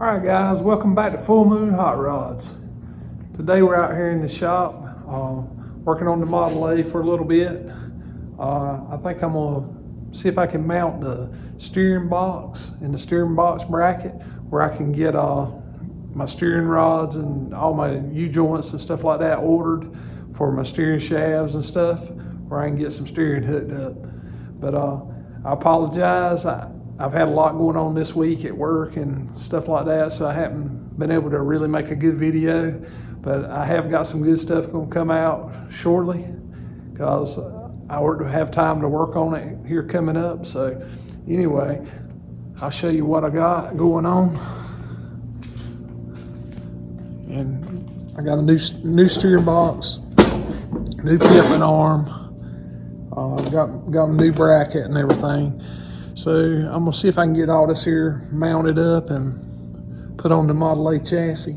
Alright guys, welcome back to Full Moon Hot Rods. Today we're out here in the shop working on the Model A for a little bit. I think I'm going to see if I can mount the steering box and the steering box bracket where I can get my steering rods and all my U-joints and stuff like that ordered for my steering shafts and stuff, where I can get some steering hooked up. But I apologize. I've had a lot going on this week at work and stuff like that, so I haven't been able to really make a good video, but I have got some good stuff going to come out shortly because I have time to work on it here coming up. So anyway, I'll show you what I got going on. And I got a new steering box, new pitman arm, got a new bracket and everything. So I'm gonna see if I can get all this here mounted up and put on the Model A chassis,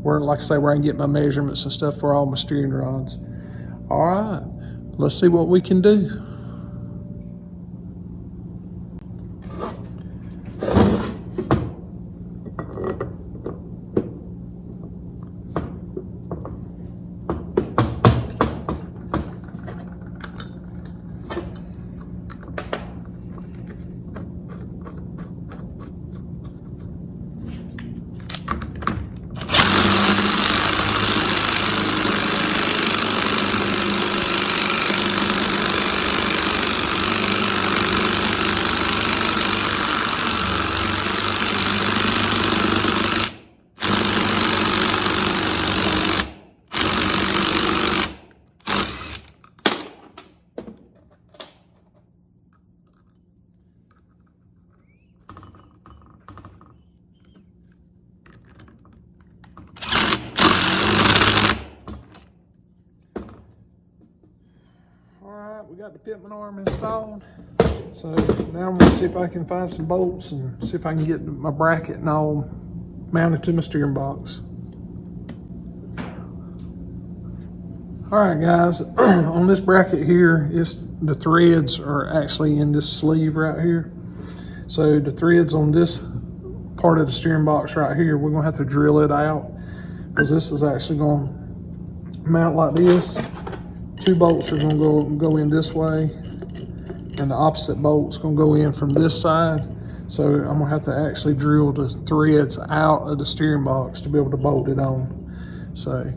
where, like I say, where I can get my measurements and stuff for all my steering rods. All right, let's see what we can do. Alright, we got the pitman arm installed. So now I'm going to see if I can find some bolts and see if I can get my bracket and all mounted to my steering box. Alright guys, on this bracket here, the threads are actually in this sleeve right here. So the threads on this part of the steering box right here, we're going to have to drill it out, because this is actually going to mount like this. Two bolts are going to go in this way, and the opposite bolt's going to go in from this side. So I'm going to have to actually drill the threads out of the steering box to be able to bolt it on. So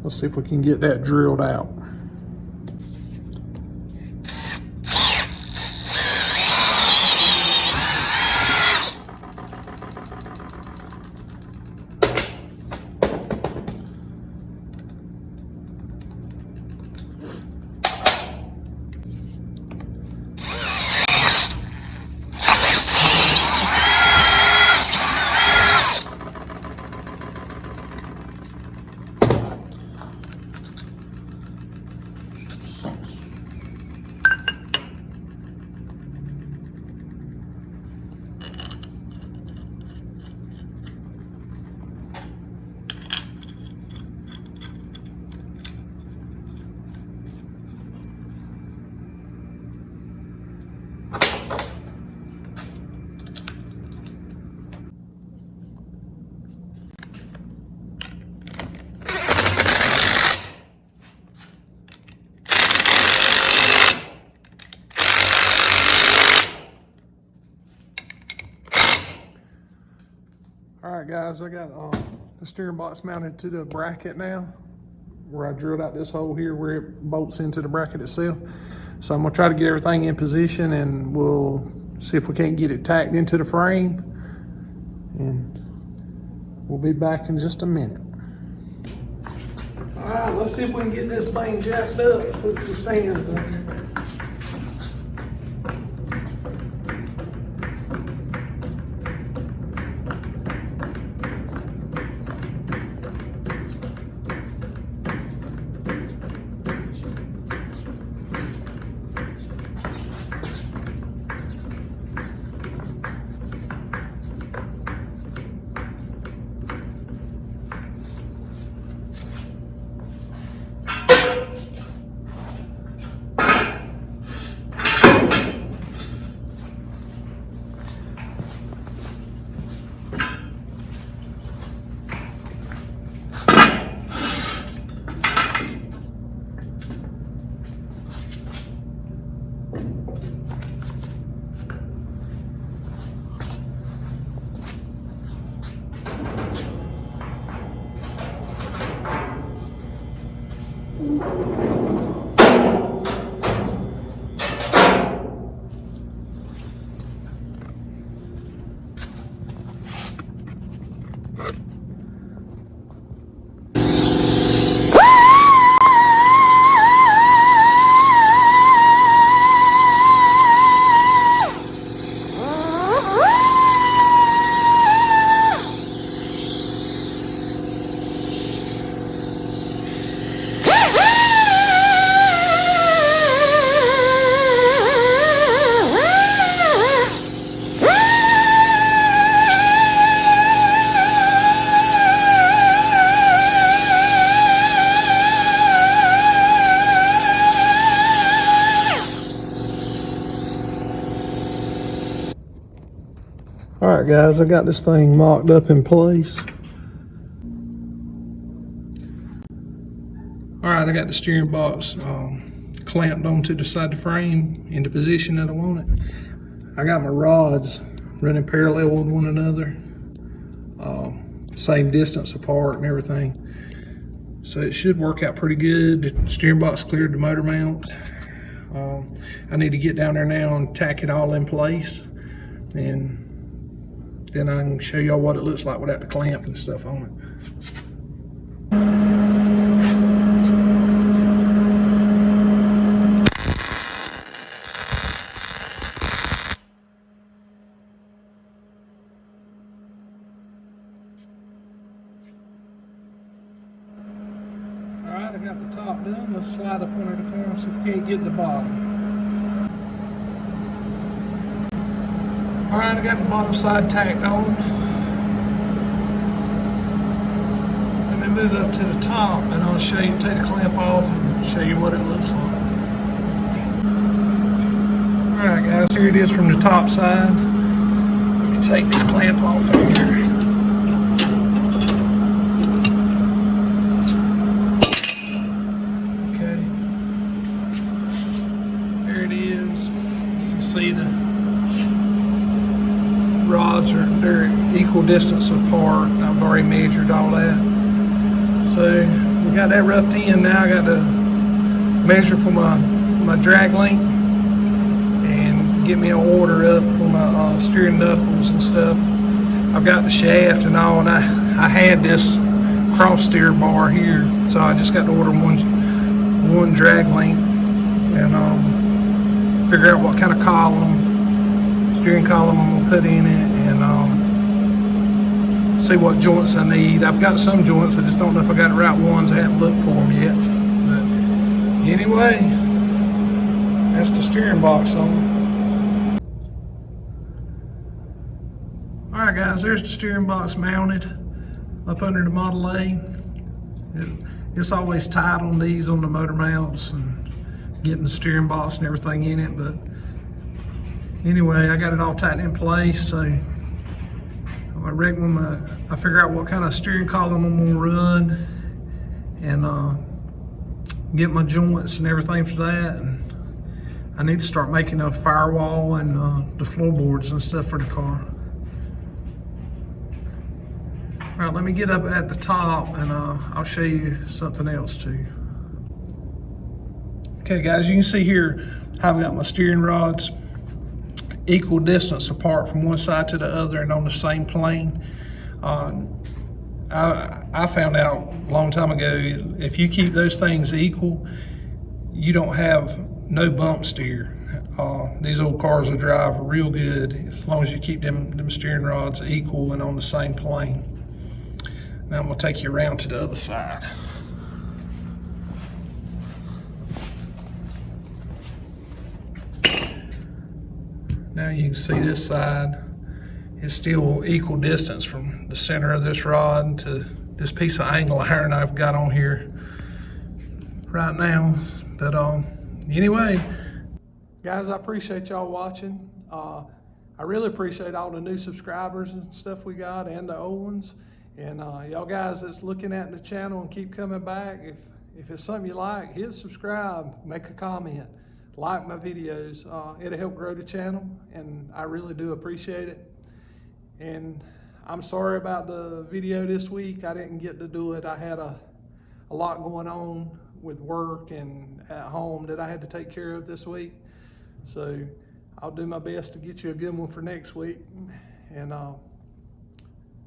let's see if we can get that drilled out. Alright guys, I got the steering box mounted to the bracket now, where I drilled out this hole here where it bolts into the bracket itself. So I'm going to try to get everything in position, and we'll see if we can't get it tacked into the frame. And we'll be back in just a minute. Alright, let's see if we can get this thing jacked up, put some stands in. All right, guys, I got this thing mocked up in place. All right, I got the steering box clamped onto the side of the frame in the position that I want it. I got my rods running parallel with one another, same distance apart and everything. So it should work out pretty good. The steering box cleared the motor mount. I need to get down there now and tack it all in place, and then I can show y'all what it looks like without the clamp and stuff on it. Alright, I got the top done. Let's slide up under the car and see if we can't get the bottom. Alright, I got the bottom side tacked on. Let me move up to the top and I'll show you, take the clamp off and show you what it looks like. Alright guys, here it is from the top side. Let me take this clamp off here. Okay. There it is. You can see the rods they're equal distance apart. I've already measured all that. So we got that roughed in. Now I got to measure for my drag length and get me an order up for my steering knuckles and stuff. I've got the shaft and all, and I had this cross steer bar here, so I just got to order one drag length and figure out what kind of steering column I'm gonna put in it, and see what joints I need. I've got some joints, I just don't know if I got the right ones. I haven't looked for them yet. But anyway, that's the steering box on. Alright guys, there's the steering box mounted up under the Model A. It's always tight on these on the motor mounts and getting the steering box and everything in it, but anyway, I got it all tightened in place, so I reckon when I figure out what kind of steering column I'm gonna run and get my joints and everything for that. And I need to start making a firewall and the floorboards and stuff for the car. All right, let me get up at the top and I'll show you something else too. Okay guys, you can see here I've got my steering rods equal distance apart from one side to the other and on the same plane. I found out a long time ago, if you keep those things equal, you don't have no bump steer. These old cars will drive real good as long as you keep them steering rods equal and on the same plane. Now I'm gonna take you around to the other side. Now you can see this side is still equal distance from the center of this rod to this piece of angle iron I've got on here right now. But anyway, guys, I appreciate y'all watching. I really appreciate all the new subscribers and stuff we got, and the old ones. And y'all guys that's looking at the channel and keep coming back, if it's something you like, hit subscribe, make a comment, like my videos. It'll help grow the channel, and I really do appreciate it. And I'm sorry about the video this week. I didn't get to do it. I had a lot going on with work and at home that I had to take care of this week. So I'll do my best to get you a good one for next week. And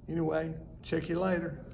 anyway, check you later.